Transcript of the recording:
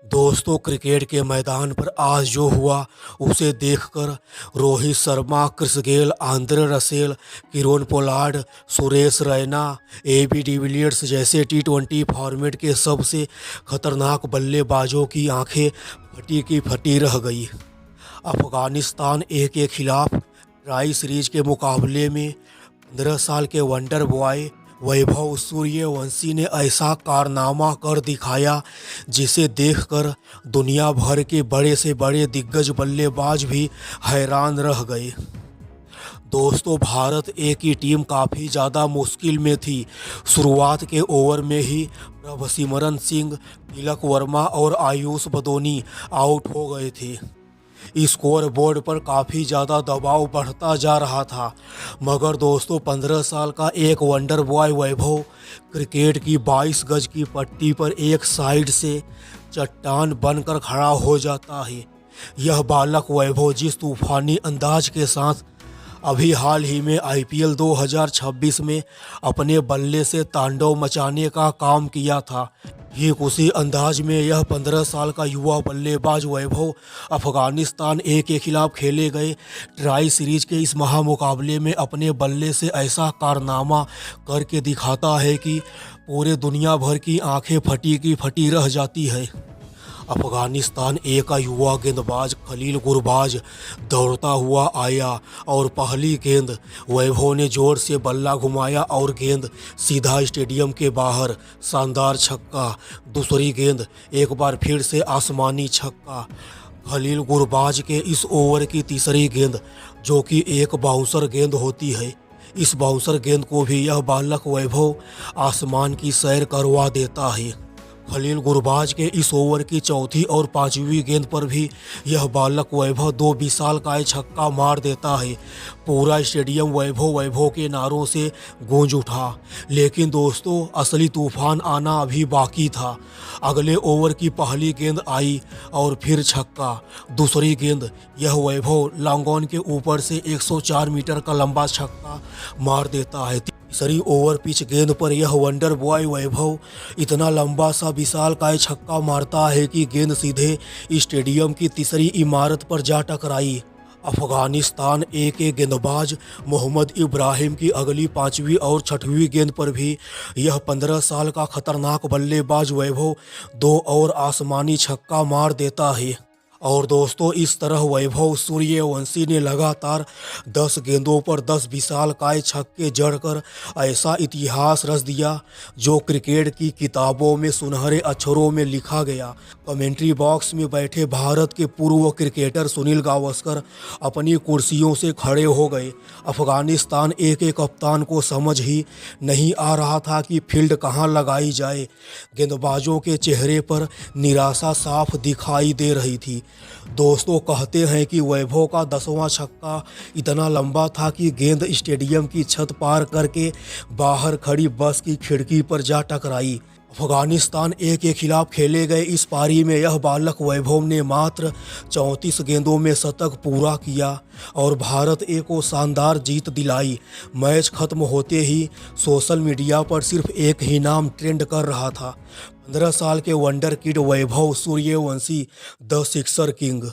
दोस्तों, क्रिकेट के मैदान पर आज जो हुआ उसे देखकर Rohit Sharma, Chris Gayle, Andre Russell, Kieron Pollard, Suresh Raina, AB de Villiers जैसे टी20 फॉर्मेट के सबसे खतरनाक बल्लेबाजों की आंखें फटी की फटी रह गई। अफगानिस्तान ए के खिलाफ ट्राई सीरीज के मुकाबले में 15 साल के वंडर बॉय वैभव सूर्यवंशी ने ऐसा कारनामा कर दिखाया जिसे देखकर दुनिया भर के बड़े से बड़े दिग्गज बल्लेबाज भी हैरान रह गए। दोस्तों, भारत ए की टीम काफ़ी ज़्यादा मुश्किल में थी। शुरुआत के ओवर में ही प्रभसिमरन सिंह, तिलक वर्मा और आयुष बदोनी आउट हो गए थे। स्कोर बोर्ड पर काफ़ी ज़्यादा दबाव बढ़ता जा रहा था, मगर दोस्तों 15 साल का एक वंडर बॉय वैभव क्रिकेट की 22 गज की पट्टी पर एक साइड से चट्टान बनकर खड़ा हो जाता है। यह बालक वैभव जिस तूफानी अंदाज के साथ अभी हाल ही में आईपीएल 2026 में अपने बल्ले से तांडव मचाने का काम किया था, ठीक उसी अंदाज में यह 15 साल का युवा बल्लेबाज वैभव अफगानिस्तान ए के खिलाफ खेले गए ट्राई सीरीज के इस महामुकाबले में अपने बल्ले से ऐसा कारनामा करके दिखाता है कि पूरे दुनिया भर की आंखें फटी की फटी रह जाती है। अफगानिस्तान ए का युवा गेंदबाज खलील गुरबाज दौड़ता हुआ आया और पहली गेंद वैभव ने जोर से बल्ला घुमाया और गेंद सीधा स्टेडियम के बाहर, शानदार छक्का। दूसरी गेंद एक बार फिर से आसमानी छक्का। खलील गुरबाज के इस ओवर की तीसरी गेंद, जो कि एक बाउंसर गेंद होती है, इस बाउंसर गेंद को भी यह बालक वैभव आसमान की सैर करवा देता है। खलील गुरबाज के इस ओवर की चौथी और पांचवी गेंद पर भी यह बालक वैभव दो विशालकाय छक्का मार देता है। पूरा स्टेडियम वैभव वैभव के नारों से गूंज उठा। लेकिन दोस्तों, असली तूफान आना अभी बाकी था। अगले ओवर की पहली गेंद आई और फिर छक्का। दूसरी गेंद यह वैभव लॉन्ग ऑन के ऊपर से 104 मीटर का लंबा छक्का मार देता है। तीसरी ओवर पिच गेंद पर यह वंडर बॉय वैभव इतना लंबा सा विशालकाय छक्का मारता है कि गेंद सीधे स्टेडियम की तीसरी इमारत पर जा टकराई। अफगानिस्तान ए के गेंदबाज मोहम्मद इब्राहिम की अगली पांचवी और छठवीं गेंद पर भी यह 15 साल का खतरनाक बल्लेबाज वैभव दो और आसमानी छक्का मार देता है। और दोस्तों, इस तरह वैभव सूर्यवंशी ने लगातार 10 गेंदों पर 10 विशालकाय छक्के जड़कर ऐसा इतिहास रच दिया जो क्रिकेट की किताबों में सुनहरे अक्षरों में लिखा गया। कमेंट्री बॉक्स में बैठे भारत के पूर्व क्रिकेटर सुनील गावस्कर अपनी कुर्सियों से खड़े हो गए। अफगानिस्तान ए के कप्तान को समझ ही नहीं आ रहा था कि फील्ड कहां लगाई जाए। गेंदबाजों के चेहरे पर निराशा साफ दिखाई दे रही थी। दोस्तों, कहते हैं कि वैभव का 10वां छक्का इतना लंबा था कि गेंद स्टेडियम की छत पार करके बाहर खड़ी बस की खिड़की पर जा टकराई। अफगानिस्तान ए के खिलाफ खेले गए इस पारी में यह बालक वैभव ने मात्र 34 गेंदों में शतक पूरा किया और भारत ए को शानदार जीत दिलाई। मैच खत्म होते ही सोशल मीडिया पर सिर्फ एक ही नाम ट्रेंड कर रहा था, 15 साल के wonder kid Vaibhav Suryavanshi, the sixer king.